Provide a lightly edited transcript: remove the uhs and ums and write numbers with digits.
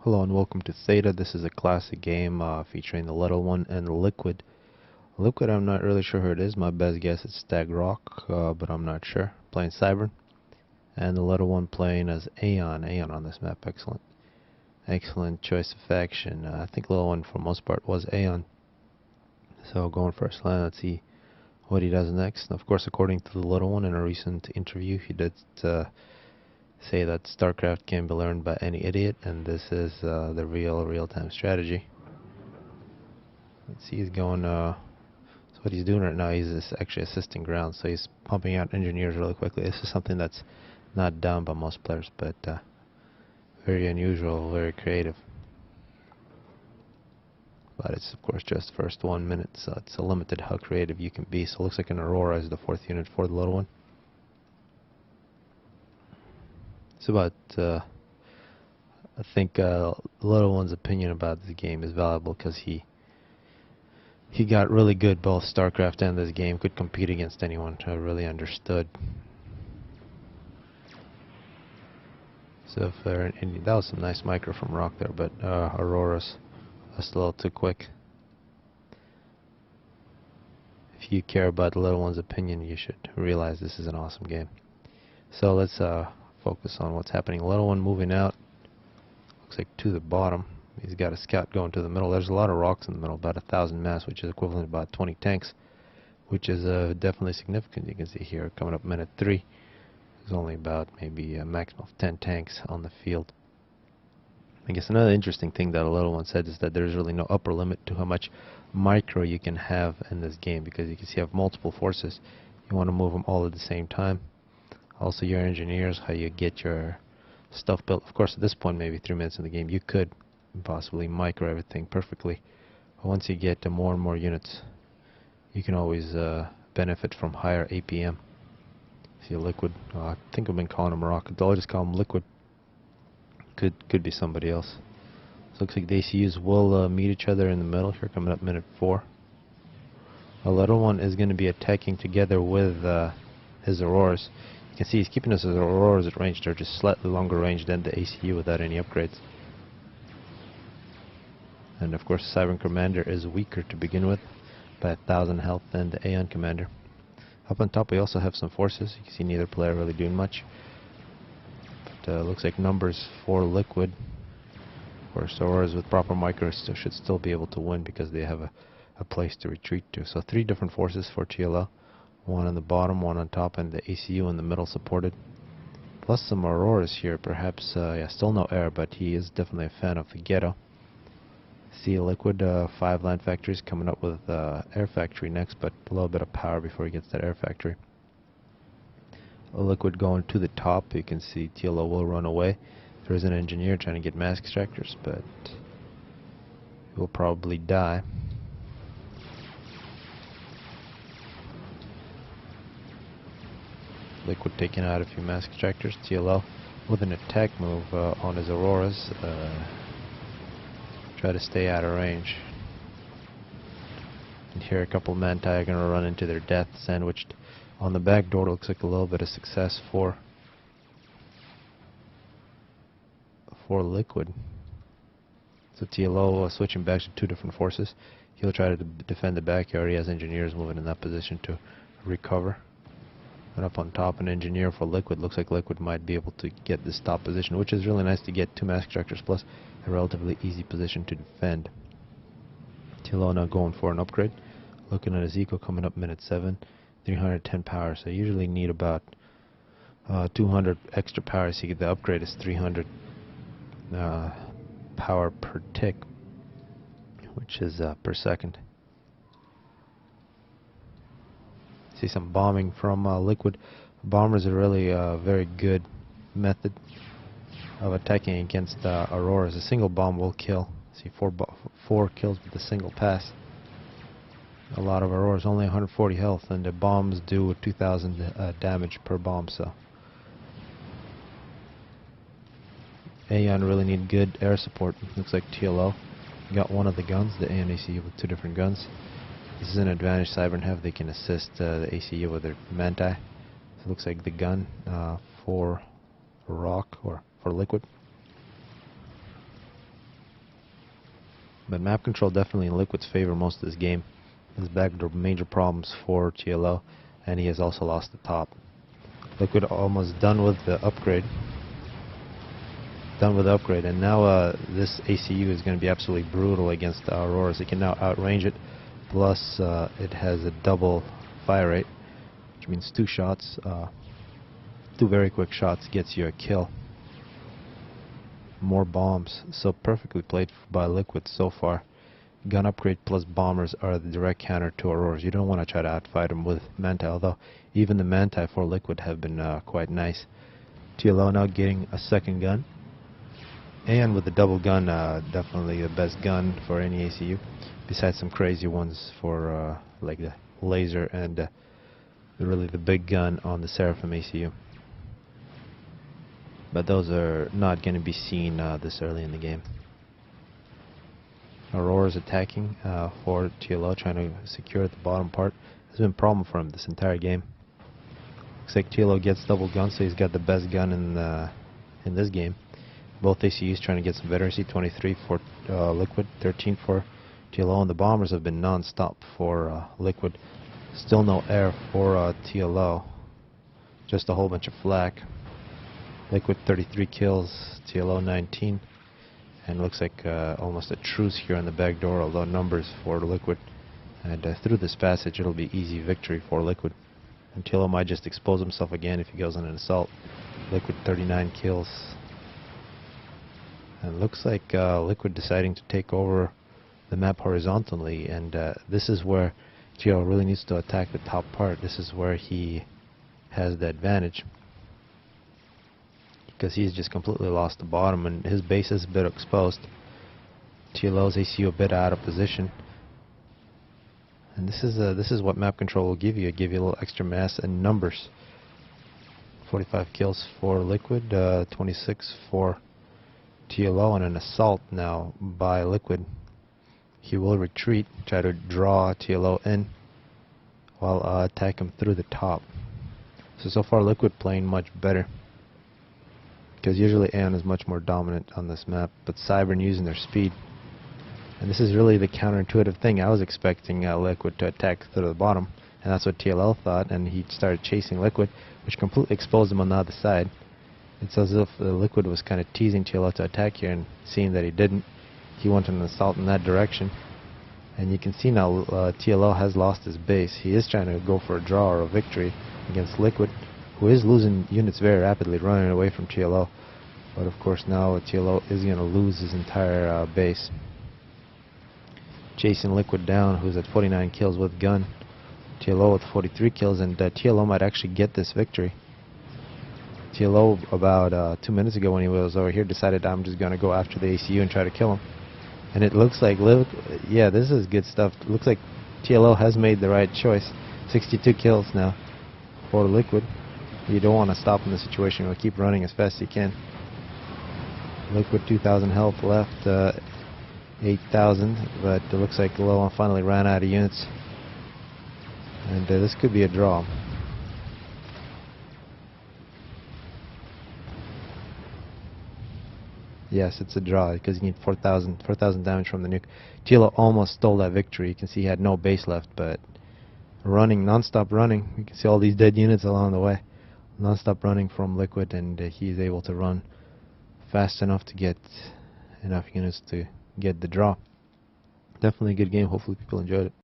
Hello and welcome to Theta. This is a classic game featuring the Little One and Liquid. Liquid, I'm not really sure who it is. My best guess is Stag Rock, but I'm not sure. Playing Cybran. And the Little One playing as Aeon. Aeon on this map. Excellent. Excellent choice of faction. I think Little One for the most part was Aeon. So going first line, let's see what he does next. And of course, according to the Little One in a recent interview, he did say that StarCraft can be learned by any idiot, and this is the real-time strategy. Let's see, he's going, so what he's doing right now, he's actually assisting ground, so he's pumping out engineers really quickly. This is something that's not done by most players, but very unusual, very creative. But it's of course just first 1 minute, so it's a limited how creative you can be. So it looks like an Aurora is the 4th unit for the Little One. It's about, I think Little One's opinion about this game is valuable because he got really good both StarCraft and this game, could compete against anyone, really understood. So if that was some nice micro from Rock there, but Aurora's just a little too quick. If you care about the Little One's opinion, you should realize this is an awesome game. So let's focus on what's happening. Little One moving out, looks like to the bottom. He's got a scout going to the middle. There's a lot of rocks in the middle, about 1,000 mass, which is equivalent to about 20 tanks, which is definitely significant. You can see here, coming up minute 3, there's only about maybe a maximum of 10 tanks on the field. I guess another interesting thing that a Little One said is that there's really no upper limit to how much micro you can have in this game, because you can see you have multiple forces. You want to move them all at the same time. Also your engineers, how you get your stuff built. Of course, at this point, maybe 3 minutes in the game, you could possibly micro everything perfectly. But once you get to more and more units, you can always benefit from higher APM. See a Liquid, I think I've been calling him Rocket. I'll just call him Liquid. Could be somebody else. So looks like the ACUs will meet each other in the middle here, coming up minute 4. A Little One is going to be attacking together with his Auroras. You can see he's keeping his Auroras at range. They're just slightly longer range than the ACU without any upgrades. And of course, the Cybran Commander is weaker to begin with, by 1,000 health than the Aeon Commander. Up on top, we also have some forces. You can see neither player really doing much. But looks like numbers for Liquid. Of course, Auroras with proper micros should still be able to win because they have a place to retreat to. So 3 different forces for TLO. 1 on the bottom, 1 on top, and the ACU in the middle supported. Plus some Auroras here, perhaps, yeah, still no air, but he is definitely a fan of the ghetto. See a Liquid, 5 land factories coming up with air factory next, but a little bit of power before he gets that air factory. A Liquid going to the top. You can see TLO will run away. There is an engineer trying to get mass extractors, but he will probably die. Liquid taking out a few mass extractors. TLO with an attack move on his Auroras. Try to stay out of range. And here a couple of Manti are going to run into their death, sandwiched on the back door. Looks like a little bit of success for Liquid. So TLO switching back to 2 different forces. He'll try to defend the backyard. He has engineers moving in that position to recover. And up on top, an engineer for Liquid. Looks like Liquid might be able to get this top position, which is really nice to get 2 mass extractors plus a relatively easy position to defend. TLO now going for an upgrade. Looking at his eco coming up minute 7, 310 power. So you usually need about 200 extra power. So you get the upgrade is 300 power per tick, which is per second. See some bombing from Liquid. Bombers are really a very good method of attacking against Auroras. A single bomb will kill. See 4 kills with a single pass. A lot of Auroras, only 140 health, and the bombs do 2,000 damage per bomb. So Aeon really need good air support. Looks like TLO got one of the guns, the Aeon ACU with 2 different guns. This is an advantage Cybran have. They can assist the ACU with their Manti. So it looks like the gun for Rock or for Liquid. But map control definitely in Liquid's favor most of this game. His backdoor major problems for TLO, and he has also lost the top. Liquid almost done with the upgrade. And now this ACU is going to be absolutely brutal against the Auroras. It can now outrange it, plus it has a double fire rate, which means two very quick shots gets you a kill. More bombs, so perfectly played by Liquid so far. Gun upgrade plus bombers are the direct counter to Auroras. You don't want to try to outfight them with Manti, although even the Manti for Liquid have been quite nice. TLO now getting a second gun. Aeon with the double gun, definitely the best gun for any ACU, besides some crazy ones for like the laser and really the big gun on the Seraphim ACU. But those are not going to be seen this early in the game. Aurora's attacking for TLO, trying to secure at the bottom part. Has been a problem for him this entire game. Looks like TLO gets double gun, so he's got the best gun in this game. Both ACUs trying to get some veterancy. 23 for Liquid, 13 for TLO, and the bombers have been non-stop for Liquid. Still no air for TLO. Just a whole bunch of flak. Liquid 33 kills, TLO 19, and looks like almost a truce here on the back door, although numbers for Liquid. And through this passage it'll be easy victory for Liquid. And TLO might just expose himself again if he goes on an assault. Liquid 39 kills. And looks like Liquid deciding to take over the map horizontally, and this is where TLO really needs to attack the top part. This is where he has the advantage, because he's just completely lost the bottom and his base is a bit exposed. TLO's ACU a bit out of position, and this is what map control will give you. It give you a little extra mass and numbers. 45 kills for Liquid, 26 for TLO, and an assault now by Liquid. He will retreat, try to draw TLO in while attack him through the top. So far Liquid playing much better, because usually Aeon is much more dominant on this map, but Cybran using their speed. And this is really the counterintuitive thing. I was expecting Liquid to attack through the bottom, and that's what TLO thought, and he started chasing Liquid, which completely exposed him on the other side. It's as if Liquid was kind of teasing TLO to attack here, and seeing that he didn't, he went on an assault in that direction. And you can see now TLO has lost his base. He is trying to go for a draw or a victory against Liquid, who is losing units very rapidly, running away from TLO. But of course now TLO is going to lose his entire base. Chasing Liquid down, who's at 49 kills with gun. TLO with 43 kills, and TLO might actually get this victory. TLO about 2 minutes ago when he was over here decided, I'm just going to go after the ACU and try to kill him. And it looks like, yeah, this is good stuff. It looks like TLO has made the right choice. 62 kills now for Liquid. You don't want to stop in the situation. You'll keep running as fast as you can. Liquid 2,000 health left, 8,000, but it looks like TLO finally ran out of units. And this could be a draw. Yes, it's a draw, because you need 4,000 damage from the nuke. TLO almost stole that victory. You can see he had no base left, but running, non-stop running. You can see all these dead units along the way. Non-stop running from Liquid, and he's able to run fast enough to get enough units to get the draw. Definitely a good game. Hopefully people enjoyed it.